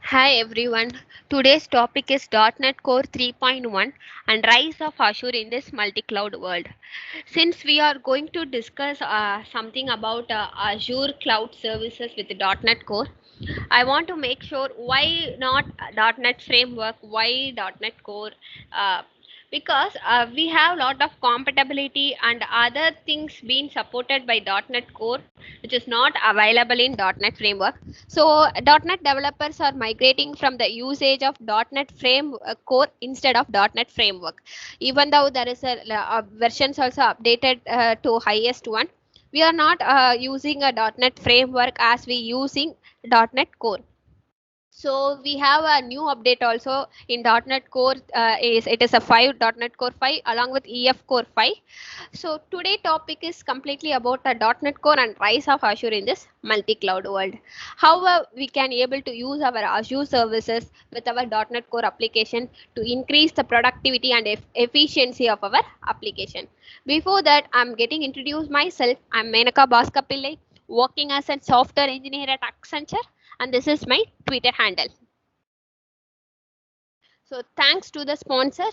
Hi everyone. Today's topic is .NET Core 3.1 and rise of Azure in this multi-cloud world. Since we are going to discuss something about Azure cloud services with the .NET Core, I want to make sure why not .NET Framework, why .NET Core, uh, because we have a lot of compatibility and other things being supported by .NET Core, which is not available in .NET Framework. So .NET developers are migrating from the usage of .NET Frame Core instead of .NET Framework. Even though there is a versions also updated to highest one, we are not using a .NET Framework as we using .NET Core. So we have a new update also in .NET Core. It is a 5 .NET Core 5 along with EF Core 5. So today topic is completely about the .NET Core and rise of Azure in this multi-cloud world. How we can able to use our Azure services with our .NET Core application to increase the productivity and efficiency of our application. Before that, I'm getting introduced myself. I'm Menaka Baskapillai, working as a software engineer at Accenture, and this is my Twitter handle. So thanks to the sponsor.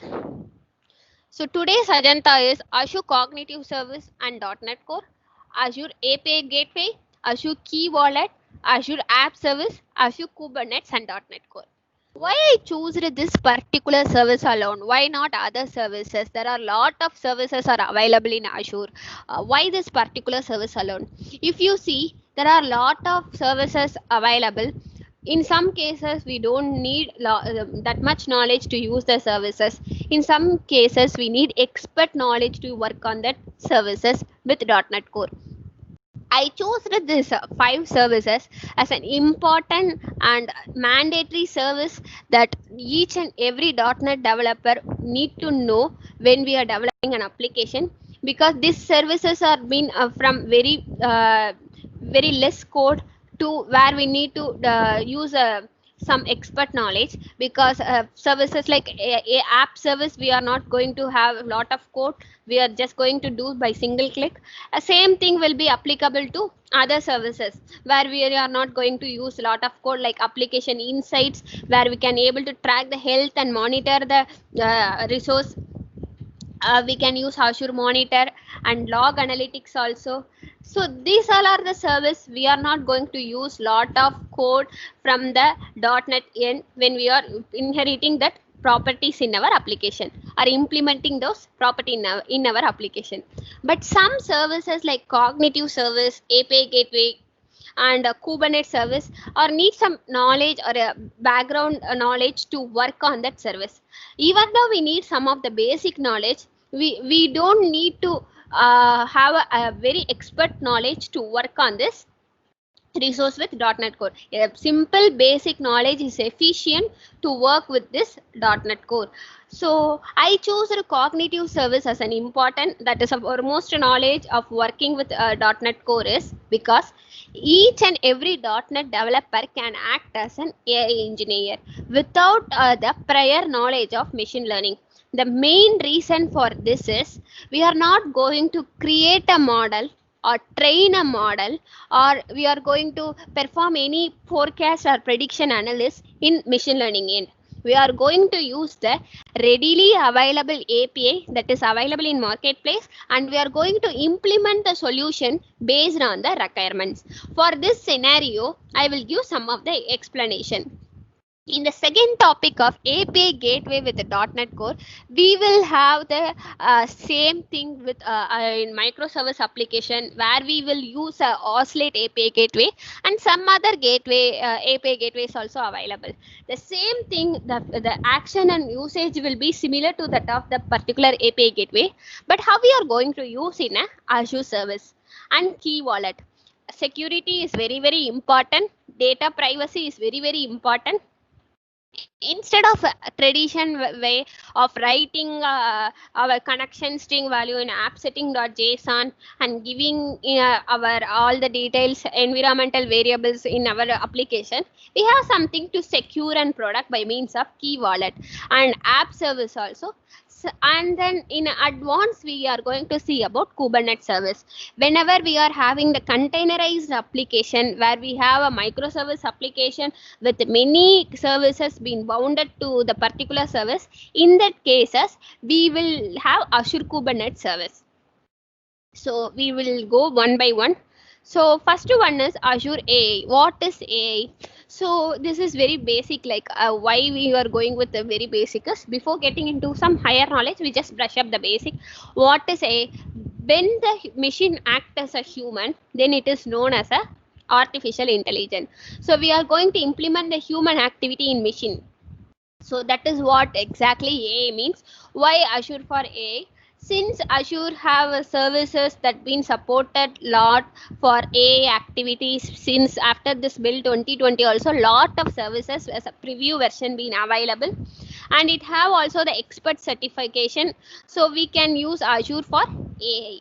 So today's agenda is Azure Cognitive Service and .NET Core, Azure API Gateway, Azure Key Wallet, Azure App Service, Azure Kubernetes and .NET Core. Why I choose this particular service alone? Why not other services? There are a lot of services are available in Azure. Why this particular service alone? If you see, there are a lot of services available. In some cases, we don't need that much knowledge to use the services. In some cases, we need expert knowledge to work on that services with .NET Core. I chose this 5 services as an important and mandatory service that each and every .NET developer need to know when we are developing an application, because these services are been from very less code to where we need to use some expert knowledge, because services like a app service, we are not going to have a lot of code, we are just going to do by single click. Same thing will be applicable to other services where we are not going to use a lot of code, like application insights, where we can able to track the health and monitor the resource. We can use Azure Monitor and log analytics also. So these all are the service we are not going to use lot of code from the .NET end when we are inheriting that properties in our application or implementing those property in our application. But some services like cognitive service, API gateway, and Kubernetes service or need some knowledge or a background knowledge to work on that service. Even though we need some of the basic knowledge, we don't need to have a very expert knowledge to work on this resource with .NET Core. A simple basic knowledge is sufficient to work with this .NET Core. So I chose a cognitive service as an important, that is foremost knowledge of working with .NET Core is because each and every .NET developer can act as an AI engineer without the prior knowledge of machine learning. The main reason for this is we are not going to create a model or train a model, or we are going to perform any forecast or prediction analysis in machine learning end. We are going to use the readily available API that is available in marketplace, and we are going to implement the solution based on the requirements. For this scenario, I will give some of the explanation. In the second topic of API gateway with the .NET Core, we will have the same thing with in microservice application, where we will use Oscillate API gateway and some other gateway API gateways also available. The same thing, the action and usage will be similar to that of the particular API gateway, but how we are going to use in a Azure service. And key wallet. Security is very important. Data privacy is very important. Instead of a tradition way of writing our connection string value in app setting.json and giving our all the details environmental variables in our application, we have something to secure and protect by means of key wallet and app service also. and then in advance we are going to see about Kubernetes service. Whenever we are having the containerized application where we have a microservice application with many services being bounded to the particular service, in that cases we will have Azure Kubernetes service. So we will go one by one. So first one is Azure AI. What is AI? So this is very basic, like why we are going with the very basic is before getting into some higher knowledge, we just brush up the basic. What is AI? When the machine acts as a human, then it is known as a artificial intelligence. So we are going to implement the human activity in machine. So that is what exactly AI means. Why Azure for AI? Since Azure have services that been supported lot for AI activities since after this build 2020, also lot of services as a preview version been available, and it have also the expert certification, so we can use Azure for AI.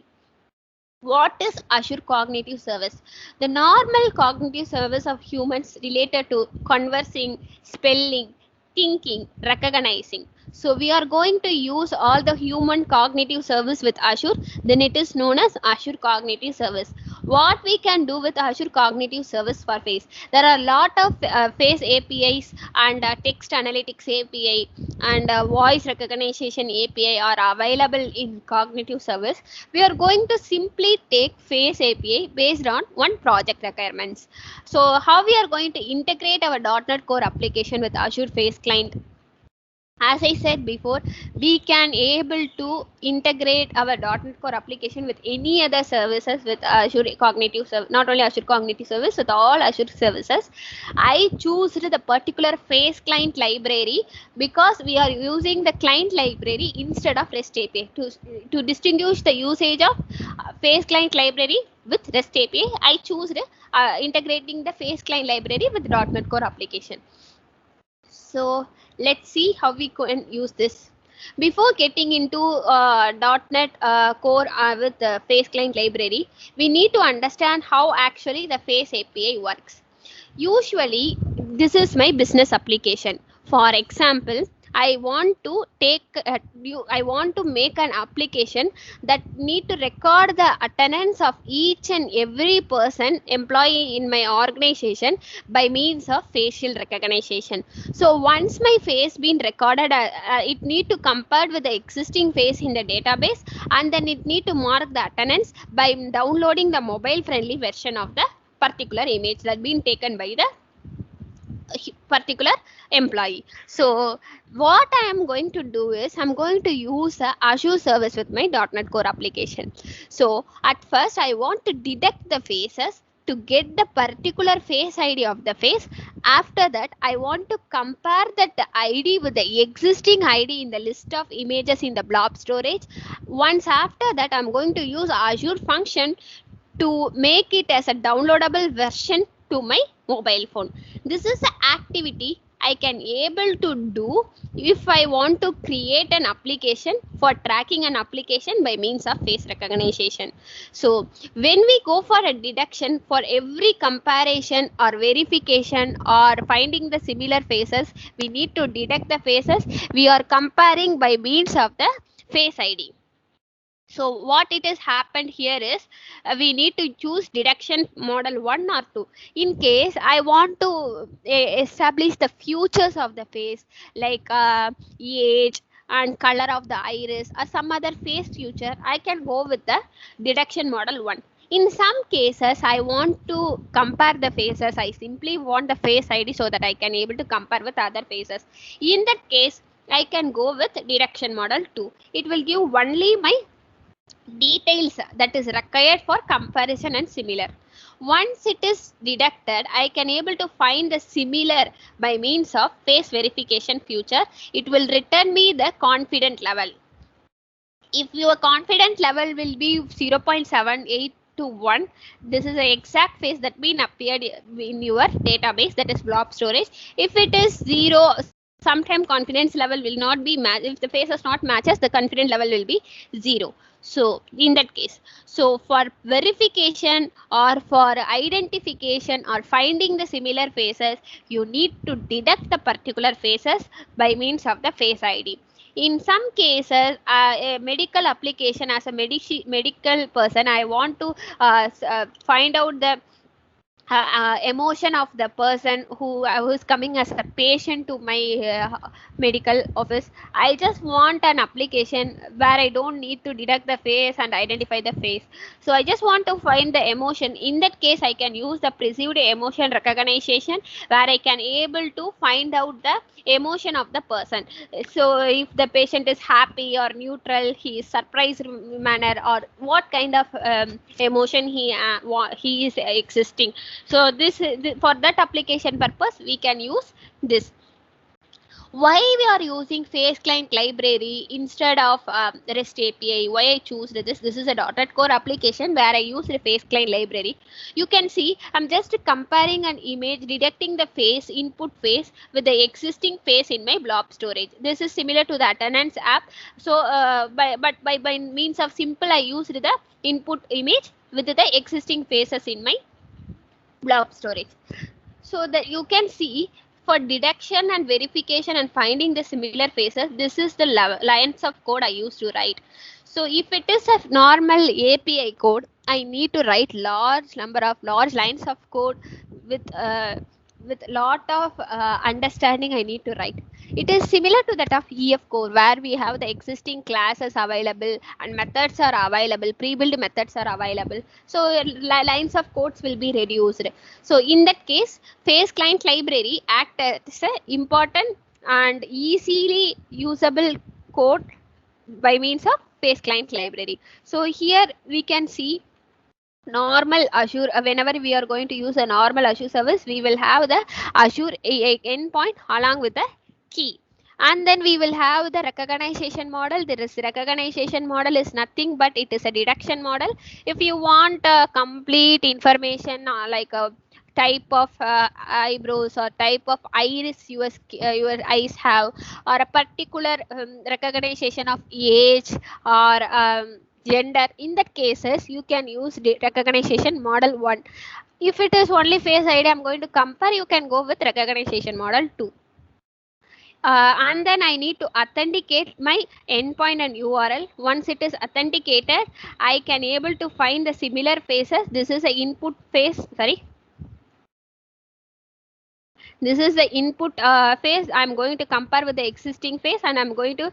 What is Azure Cognitive Service? The normal cognitive service of humans related to conversing, spelling, thinking, recognizing. So we are going to use all the human cognitive service with Azure, then it is known as Azure Cognitive Service. What we can do with Azure Cognitive Service for face? There are a lot of face APIs and text analytics API and voice recognition API are available in Cognitive Service. We are going to simply take face API based on one project requirements. So how we are going to integrate our .NET Core application with Azure Face Client? As I said before, we can able to integrate our .NET Core application with any other services with Azure Cognitive Service, not only Azure Cognitive Service, with all Azure services. I choose the particular Face Client library because we are using the client library instead of REST API. To distinguish the usage of Face Client library with REST API, I choose integrating the Face Client library with .NET Core application. So let's see how we can use this. Before getting into .NET Core with the Face Client library, we need to understand how actually the Face API works. Usually, this is my business application. For example, I want to make an application that need to record the attendance of each and every person employee in my organization by means of facial recognition. So once my face been recorded, it need to compare with the existing face in the database, and then it need to mark the attendance by downloading the mobile friendly version of the particular image that been taken by the particular employee. So what I am going to do is I'm going to use the Azure service with my .NET Core application. So at first I want to detect the faces to get the particular face ID of the face. After that, I want to compare that ID with the existing ID in the list of images in the blob storage. Once after that, I'm going to use Azure function to make it as a downloadable version to my mobile phone. This is an activity I can able to do if I want to create an application for tracking an application by means of face recognition. So when we go for a detection, for every comparison or verification or finding the similar faces, we need to detect the faces we are comparing by means of the face ID. So what it has happened here is we need to choose detection model 1 or 2. In case I want to establish the features of the face like age and color of the iris or some other face feature, I can go with the detection model 1. In some cases, I want to compare the faces. I simply want the face ID so that I can able to compare with other faces. In that case, I can go with detection model 2. It will give only my details that is required for comparison and similar. Once it is detected, I can able to find the similar by means of face verification feature. It will return me the confidence level. If your confidence level will be 0.78 to 1, this is the exact face that been appeared in your database, that is blob storage. If it is 0, sometimes confidence level will not be matched. If the face is not matches, the confidence level will be 0. So in that case, so for verification or for identification or finding the similar faces, you need to detect the particular faces by means of the face ID. In some cases, a medical application, as a medical person, I want to find out the emotion of the person who is coming as a patient to my medical office. I just want an application where I don't need to detect the face and identify the face. So I just want to find the emotion. In that case, I can use the perceived emotion recognition, where I can able to find out the emotion of the person. So if the patient is happy or neutral, he is surprised manner, or what kind of emotion he is existing. So for that application purpose, we can use this. Why we are using face client library instead of REST API? Why I choose this? This is a .NET Core application where I use the face client library. You can see I'm just comparing an image, detecting the face, input face with the existing face in my blob storage. This is similar to the attendance app. So by means of simple, I used the input image with the existing faces in my blob storage. So that you can see, for detection and verification and finding the similar faces, this is the lines of code I used to write. So if it is a normal API code, I need to write large lines of code with lot of understanding I need to write. It is similar to that of EF core, where we have the existing classes available and methods are available, pre-built methods are available. So lines of codes will be reduced. So in that case, face client library act as a important and easily usable code by means of face client library. So here we can see normal Azure. Whenever we are going to use a normal Azure service, we will have the Azure endpoint along with the key. And then we will have the recognition model. There is recognition model is nothing but it is a detection model. If you want complete information like a type of eyebrows or type of iris your eyes have, or a particular recognition of age or gender, in that cases you can use recognition model 1. If it is only face ID I'm going to compare, you can go with recognition model 2. And then I need to authenticate my endpoint and URL. Once it is authenticated, I can able to find the similar faces. This is the input face, sorry, this is the input face. I'm going to compare with the existing face, and I'm going to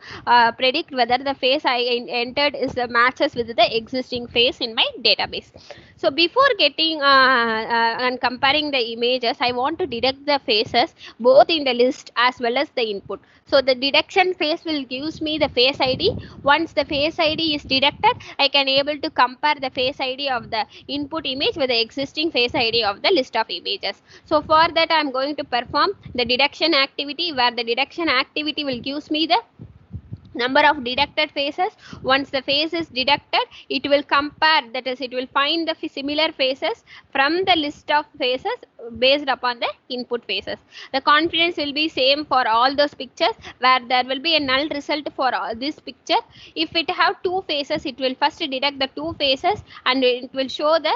predict whether the face I entered is matches with the existing face in my database. So before getting and comparing the images, I want to detect the faces both in the list as well as the input. So the detection phase will gives me the face ID. Once the face ID is detected, I can able to compare the face ID of the input image with the existing face ID of the list of images. So for that, I am going to perform the detection activity, where the detection activity will gives me the number of detected faces. Once the face is detected, it will compare, that is, it will find the similar faces from the list of faces based upon the input faces. The confidence will be same for all those pictures, where there will be a null result for all this picture. If it have two faces, it will first detect the two faces and it will show the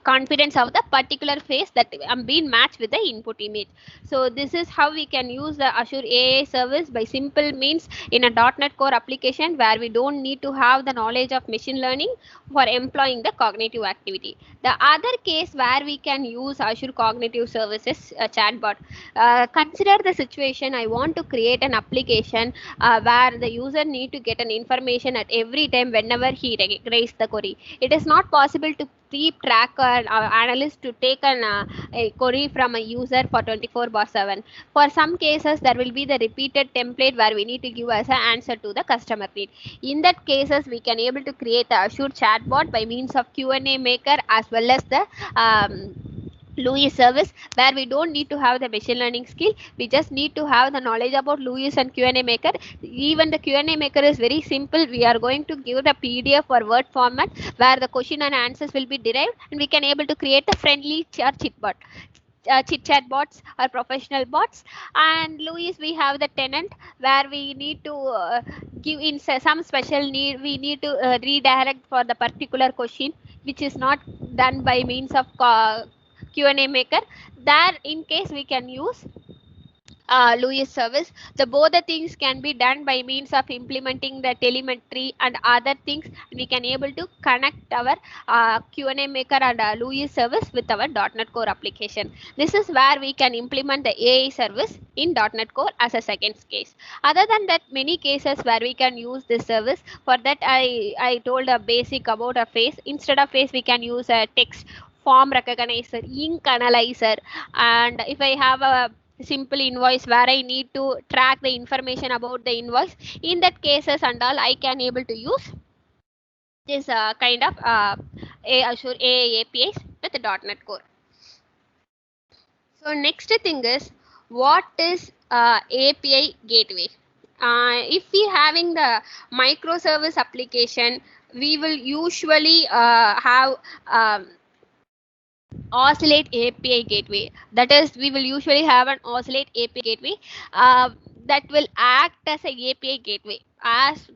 confidence of the particular face that being matched with the input image. So this is how we can use the Azure AI service by simple means in a .NET Core application, where we don't need to have the knowledge of machine learning for employing the cognitive activity. The other case where we can use Azure Cognitive Services chatbot. Consider the situation, I want to create an application where the user need to get an information at every time whenever he raise the query. It is not possible to keep track an analyst to take a query from a user for 24/7. For some cases, there will be the repeated template where we need to give as an answer to the customer need. In that cases, we can able to create the Azure chatbot by means of Q&A maker as well as the LUIS service, where we don't need to have the machine learning skill. We just need to have the knowledge about LUIS and Q&A maker. Even the Q&A maker is very simple. We are going to give the PDF or Word format where the question and answers will be derived, and we can able to create a friendly chit chat bots or professional bots. And LUIS, we have the tenant where we need to give in some special need, we need to redirect for the particular question, which is not done by means of Q&A maker. There in case we can use LUIS service. The both the things can be done by means of implementing the telemetry and other things. We can able to connect our Q&A maker and LUIS service with our .NET Core application. This is where we can implement the AI service in .NET Core as a second case. Other than that, many cases where we can use this service. For that, I told a basic about a face. Instead of face, we can use a text, form recognizer, ink analyzer, and if I have a simple invoice where I need to track the information about the invoice, in that cases and all, I can able to use this kind of Azure AI APIs with the .NET Core. So next thing is, what is API gateway? If we having the microservice application, we will usually have Oscillate API gateway. That is, we will usually have an Oscillate API gateway that will act as a API gateway. As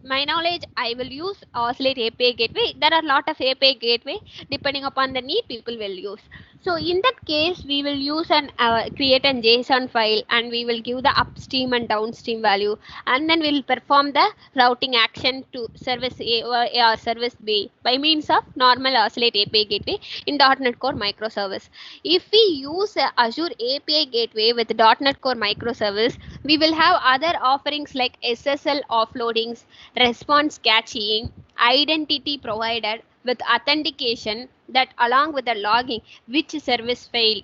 my knowledge, I will use Oscillate API gateway. There are a lot of API gateway depending upon the need people will use. So in that case, we will use an create an JSON file, and we will give the upstream and downstream value, and then we'll perform the routing action to service A or service B by means of normal Oscillate API gateway in .NET Core microservice. If we use Azure API gateway with .NET Core microservice, we will have other offerings like SSL offloadings, response caching, identity provided with authentication, that along with the logging which service failed,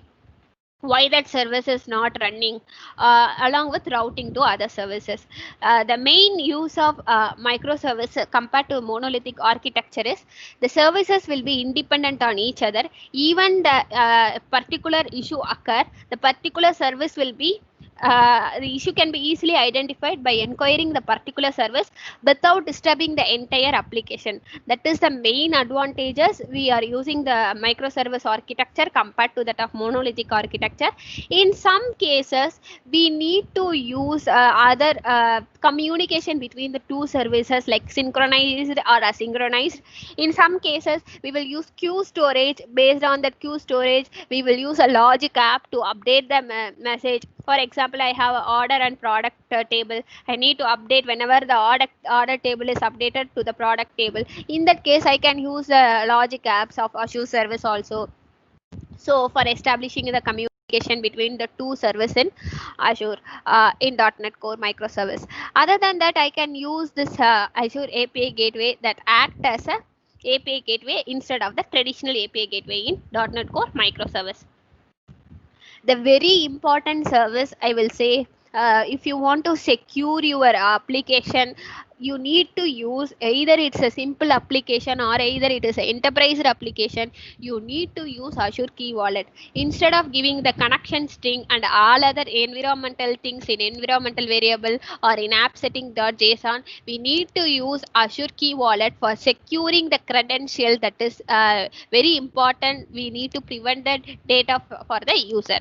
why that service is not running, along with routing to other services. The main use of microservice compared to monolithic architecture is the services will be independent on each other. Even the particular issue occur, the particular service will be the issue can be easily identified by inquiring the particular service without disturbing the entire application. That is the main advantages we are using the microservice architecture compared to that of monolithic architecture. In some cases, we need to use other communication between the two services like synchronized or asynchronized. In some cases, we will use queue storage. Based on that queue storage, we will use a logic app to update the message. For example, I have an order and product table. I need to update whenever the order table is updated to the product table. In that case, I can use the logic apps of Azure service also. So for establishing the communication between the two services in Azure in .NET Core microservice. Other than that, I can use this Azure API gateway that act as a API gateway instead of the traditional API gateway in .NET Core microservice. The very important service, I will say, if you want to secure your application, you need to use either it's a simple application or either it is an enterprise application. You need to use Azure Key Wallet instead of giving the connection string and all other environmental things in environmental variable or in app setting.json. We need to use Azure Key Wallet for securing the credential. That is very important. We need to prevent the data for the user.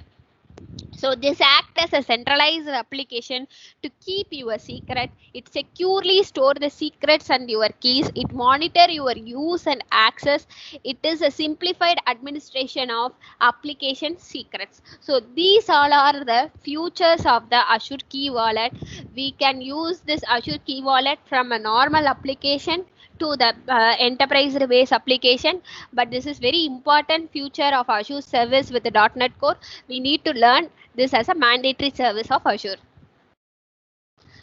So this act as a centralized application to keep your secret. It securely store the secrets and your keys. It monitor your use and access. It is a simplified administration of application secrets. So these all are the features of the Azure Key Wallet. We can use this Azure Key Wallet from a normal application to the enterprise based application, but this is very important feature of Azure service with the .NET Core. We need to learn this as a mandatory service of Azure.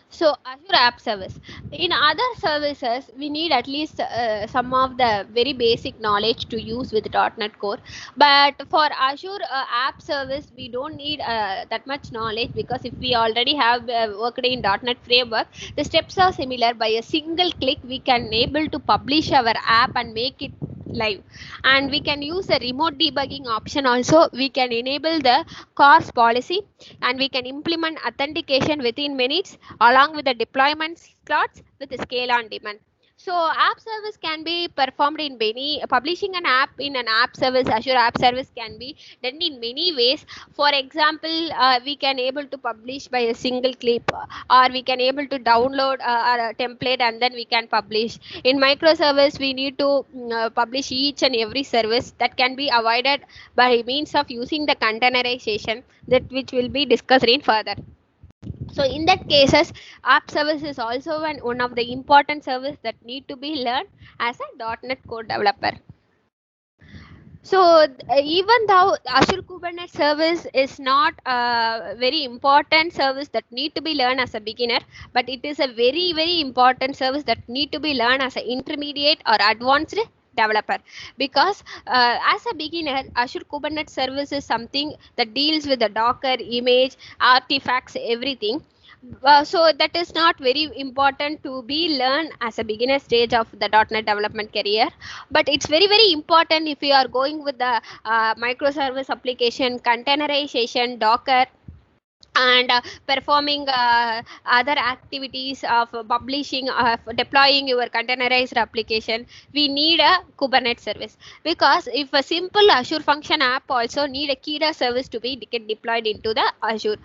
So Azure App Service. In other services, we need at least some of the very basic knowledge to use with .NET Core. But for Azure App Service, we don't need that much knowledge, because if we already have worked in .NET Framework, the steps are similar. By a single click, we can able to publish our app and make it live, and we can use the remote debugging option also. We can enable the CORS policy, and we can implement authentication within minutes along with the deployment slots with the scale on demand. So app service can be performed in many, publishing an app in an app service, Azure App Service can be done in many ways. For example, we can able to publish by a single clip, or we can able to download a template and then we can publish. In microservice, we need to publish each and every service that can be avoided by means of using the containerization, that which will be discussed in further. So in that cases, app service is also one of the important service that need to be learned as a .NET Core developer. So even though Azure Kubernetes service is not a very important service that need to be learned as a beginner, but it is a very important service that need to be learned as an intermediate or advanced developer, because as a beginner, Azure Kubernetes service is something that deals with the Docker image, artifacts, everything. So that is not very important to be learned as a beginner stage of the .NET development career, but it's very important if you are going with the microservice application, containerization, Docker, and performing other activities of publishing, deploying your containerized application. We need a Kubernetes service, because if a simple Azure function app also need a Kida service to be get deployed into the Azure.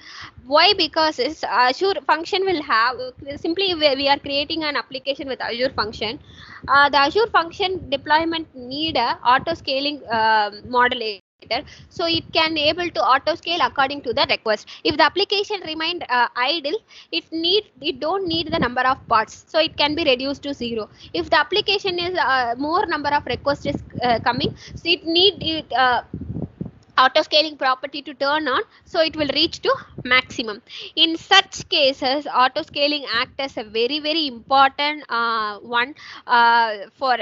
Why? Because it's Azure function will have, simply we are creating an application with Azure function. The Azure function deployment need a auto scaling model, so it can able to auto scale according to the request. If the application remained idle, it don't need the number of parts, so it can be reduced to 0. If the application is more number of requests is coming, so it need it auto scaling property to turn on, so it will reach to maximum. In such cases, auto scaling act as a very important one for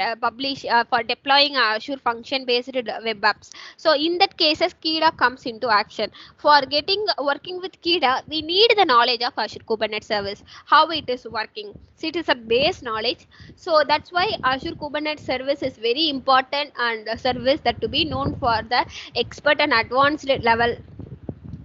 deploying Azure function based web apps. So in that cases, Kida comes into action. For getting working with Kida, we need the knowledge of Azure Kubernetes service, how it is working. So it is a base knowledge. So that's why Azure Kubernetes service is very important, and a service that to be known for the expert and advanced level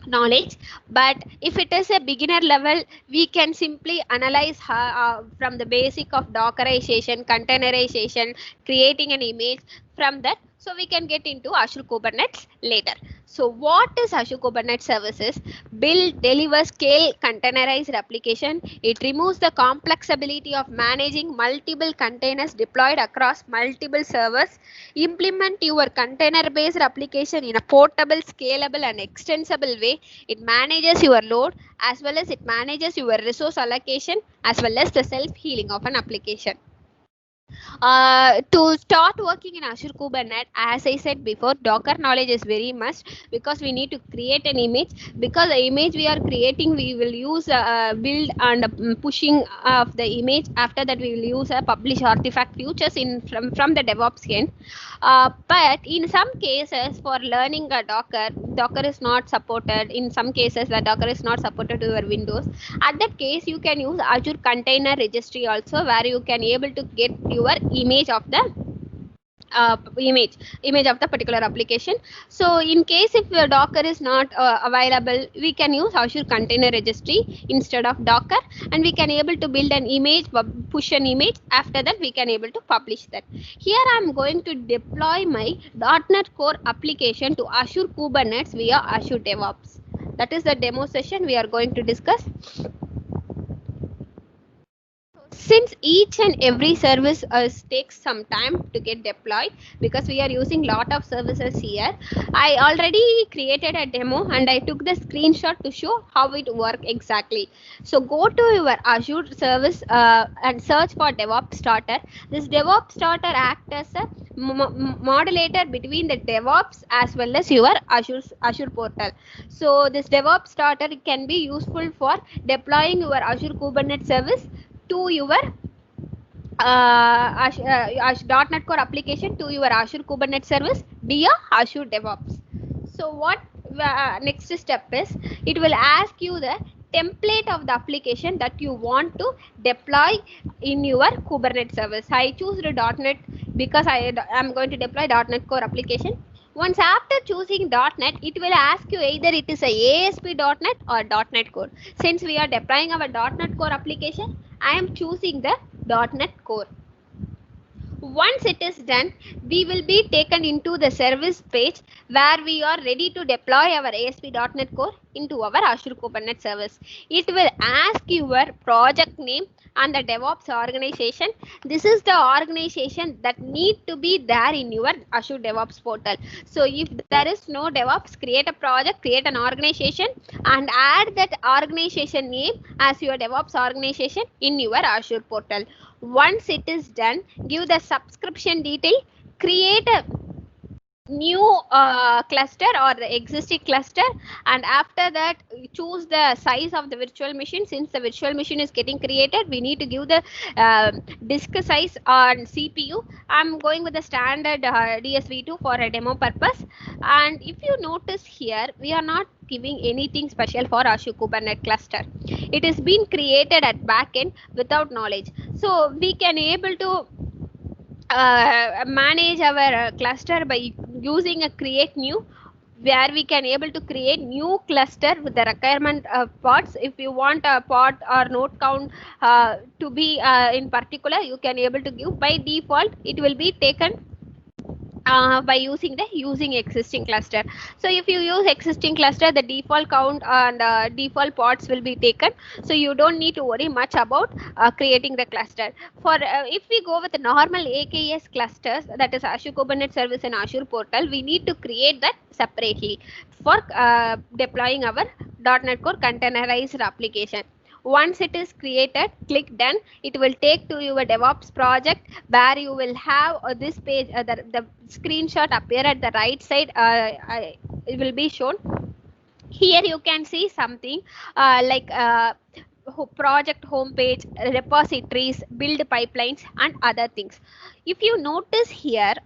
knowledge. But if it is a beginner level, we can simply analyze from the basic of Dockerization, containerization, creating an image. From that, so we can get into Azure Kubernetes later. So what is Azure Kubernetes services? Build, deliver, scale containerized application. It removes the complexity of managing multiple containers deployed across multiple servers. Implement your container based application in a portable, scalable and extensible way. It manages your load, as well as it manages your resource allocation, as well as the self healing of an application. To start working in Azure Kubernetes, as I said before, Docker knowledge is very must, because we need to create an image. Because the image we are creating, we will use build and pushing of the image. After that, we will use a publish artifact futures in from the DevOps end. But in some cases, for learning a Docker is not supported. In some cases, the Docker is not supported to your Windows. At that case, you can use Azure Container Registry also, where you can able to get your image of the image of the particular application. So in case if your Docker is not available, we can use Azure Container Registry instead of Docker, and we can able to build an image, push an image. After that, we can able to publish that. Here I am going to deploy my .NET Core application to Azure Kubernetes via Azure DevOps. That is the demo session we are going to discuss. Since each and every service takes some time to get deployed, because we are using lot of services here, I already created a demo and I took the screenshot to show how it works exactly. So go to your Azure service and search for DevOps Starter. This DevOps Starter acts as a modulator between the DevOps as well as your Azure portal. So this DevOps Starter can be useful for deploying your Azure Kubernetes service to your .NET Core application to your Azure Kubernetes service via Azure DevOps. So what next step is, it will ask you the template of the application that you want to deploy in your Kubernetes service. I choose the .NET because I am going to deploy .NET Core application. Once after choosing .NET, it will ask you either it is a ASP.NET or .NET Core. Since we are deploying our .NET Core application, I am choosing the .NET Core. Once it is done, we will be taken into the service page where we are ready to deploy our ASP.NET Core into our Azure Kubernetes service. It will ask your project name and the DevOps organization. This is the organization that need to be there in your Azure DevOps portal. So if there is no DevOps, create a project, create an organization and add that organization name as your DevOps organization in your Azure portal. Once it is done, give the subscription detail, create a new cluster or the existing cluster, and after that choose the size of the virtual machine. Since the virtual machine is getting created, we need to give the disk size on CPU. I'm going with the standard DSV2 for a demo purpose. And if you notice here, we are not giving anything special for Azure Kubernetes cluster. It is being created at backend without knowledge, so we can able to manage our cluster by using a create new, where we can able to create new cluster with the requirement pods. If you want a pod or node count to be in particular, you can able to give. By default it will be taken by using existing cluster. So if you use existing cluster, the default count and default pods will be taken, so you don't need to worry much about creating the cluster. For if we go with the normal AKS clusters, that is Azure Kubernetes Service and Azure portal, we need to create that separately for deploying our .NET Core containerized application. Once it is created, click done. It will take to your DevOps project where you will have this page, the screenshot appear at the right side. It will be shown. Here you can see something like project homepage, repositories, build pipelines, and other things. If you notice here,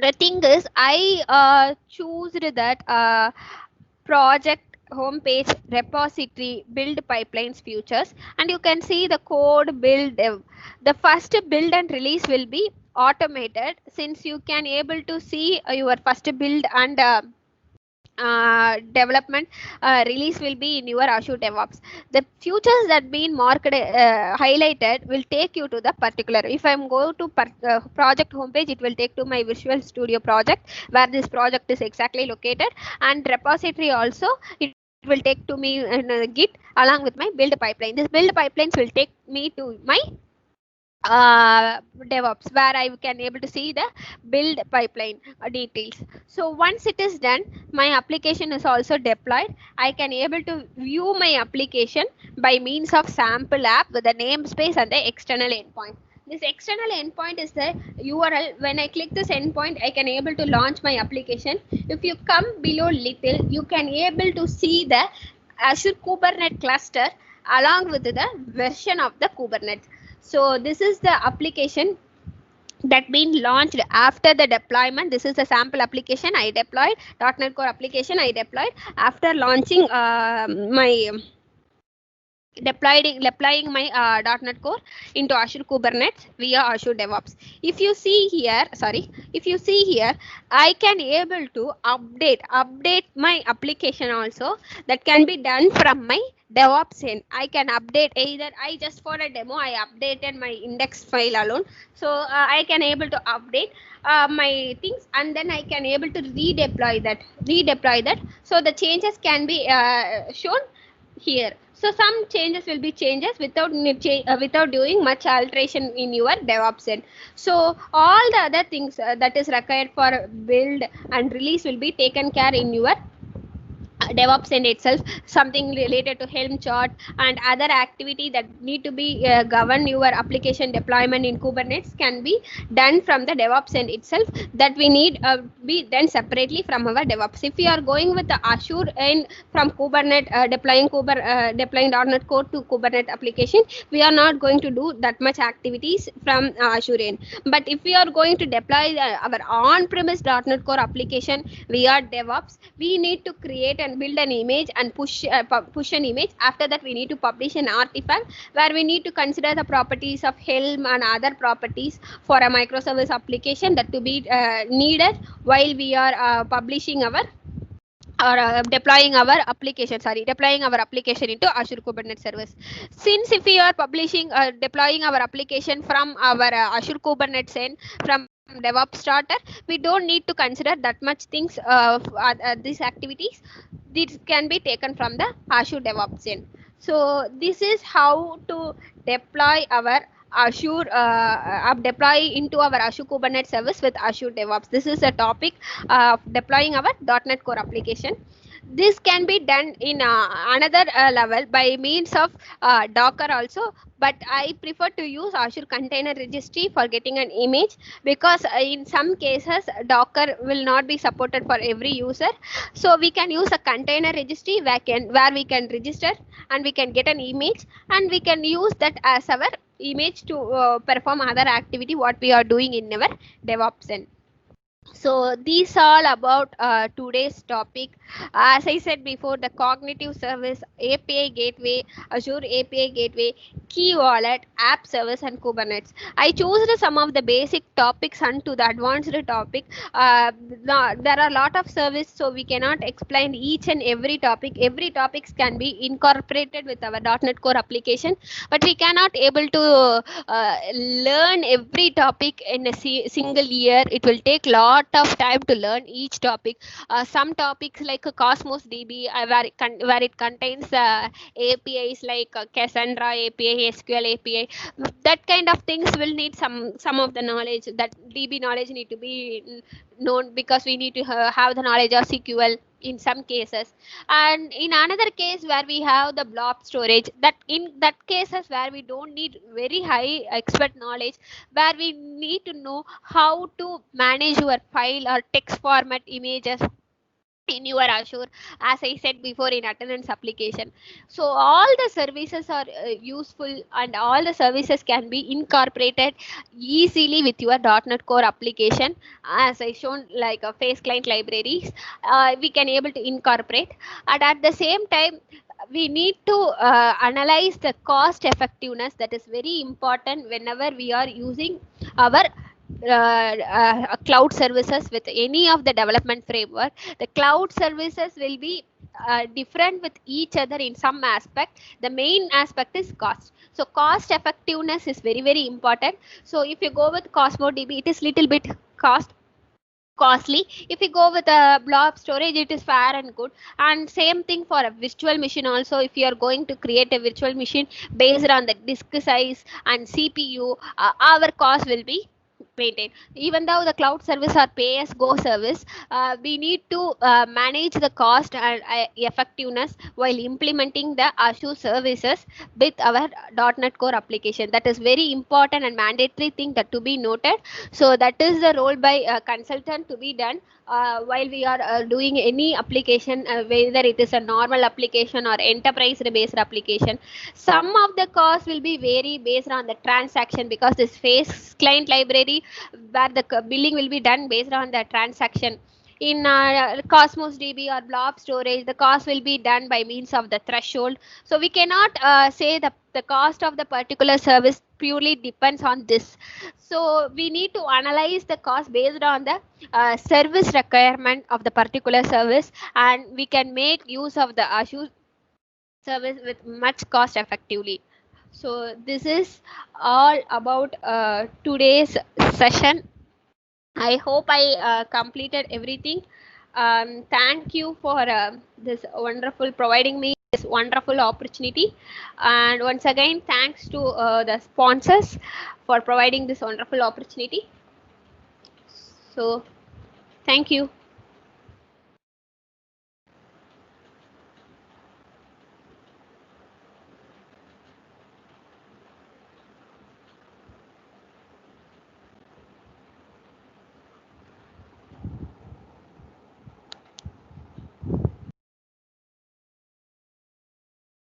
the thing is, I choose that project homepage, repository, build pipelines, futures, and you can see the code build. The first build and release will be automated, since you can able to see your first build and development release will be in your Azure DevOps. The futures that been marked highlighted will take you to the particular. If I'm go to project homepage, it will take to my Visual Studio project where this project is exactly located, and repository also it will take to me in Git along with my build pipeline. This build pipelines will take me to my DevOps, where I can able to see the build pipeline details. So once it is done, my application is also deployed. I can able to view my application by means of sample app with the namespace and the external endpoint. This external endpoint is the URL. When I click this endpoint, I can able to launch my application. If you come below little, you can able to see the Azure Kubernetes cluster along with the version of the Kubernetes. So this is the application that been launched after the deployment. This is the sample application I deployed, .NET Core application I deployed after launching my deploying my .NET Core into Azure Kubernetes via Azure DevOps. If you see here, I can able to update my application also. That can be done from my DevOps end. I can update either I just for a demo I updated my index file alone. So I can able to update my things, and then I can able to redeploy that. So the changes can be shown here. So some changes will be changes without doing much alteration in your DevOps end. So all the other things that is required for build and release will be taken care in your DevOps end itself. Something related to Helm chart and other activity that need to be govern your application deployment in Kubernetes can be done from the DevOps end itself, that we need be done separately from our DevOps. If we are going with the Azure end from Kubernetes, deploying .NET Core to Kubernetes application, we are not going to do that much activities from Azure end. But if we are going to deploy our on-premise .NET Core application via DevOps, we need to create and build an image and push an image. After that, we need to publish an artifact where we need to consider the properties of Helm and other properties for a microservice application that to be needed while we are publishing our or deploying our application into Azure Kubernetes service. Since if we are publishing deploying our application from our Azure Kubernetes and from DevOps starter, we don't need to consider that much things these activities. This can be taken from the Azure DevOps end. So this is how to deploy our Azure deploy into our Azure Kubernetes service with Azure DevOps. This is a topic of deploying our .NET Core application. This can be done in another level by means of Docker also, but I prefer to use Azure Container Registry for getting an image, because in some cases Docker will not be supported for every user. So we can use a container registry where we can register and we can get an image, and we can use that as our image to perform other activity what we are doing in our DevOps end. So these all about today's topic. As I said before, the cognitive service, API gateway, Azure API gateway, key wallet, app service, and Kubernetes. I chose some of the basic topics onto the advanced topic. There are a lot of service, so we cannot explain each and every topic. Every topics can be incorporated with our .NET Core application, but we cannot able to learn every topic in a single year. It will take lot of time to learn each topic. Some topics like Cosmos DB, where it contains APIs like Cassandra API, SQL API. That kind of things will need some of the knowledge. That DB knowledge need to be known, because we need to have the knowledge of SQL in some cases. And in another case where we have the blob storage, that in that cases where we don't need very high expert knowledge, where we need to know how to manage your file or text format images in your Azure, as I said before, in attendance application. So all the services are useful, and all the services can be incorporated easily with your .NET Core application. As I shown, like a face client libraries, we can able to incorporate. And at the same time, we need to analyze the cost effectiveness. That is very important whenever we are using our cloud services with any of the development framework. The cloud services will be different with each other in some aspect. The main aspect is cost. So cost effectiveness is very important. So if you go with Cosmos DB, it is little bit costly. If you go with a blob storage, it is fair and good. And same thing for a virtual machine also. If you are going to create a virtual machine based on the disk size and CPU, our cost will be maintained. Even though the cloud service or pay as go service, we need to manage the cost and effectiveness while implementing the Azure services with our .NET Core application. That is very important and mandatory thing that to be noted. So that is the role by a consultant to be done while we are doing any application, whether it is a normal application or enterprise based application. Some of the costs will be vary based on the transaction, because this face client library where the billing will be done based on the transaction. In Cosmos DB or blob storage, the cost will be done by means of the threshold. So we cannot say the cost of the particular service purely depends on this. So we need to analyze the cost based on the service requirement of the particular service, and we can make use of the Azure service with much cost effectively. So this is all about today's session. I hope I completed everything. Thank you for this wonderful providing me this wonderful opportunity. And once again, thanks to the sponsors for providing this wonderful opportunity. So thank you.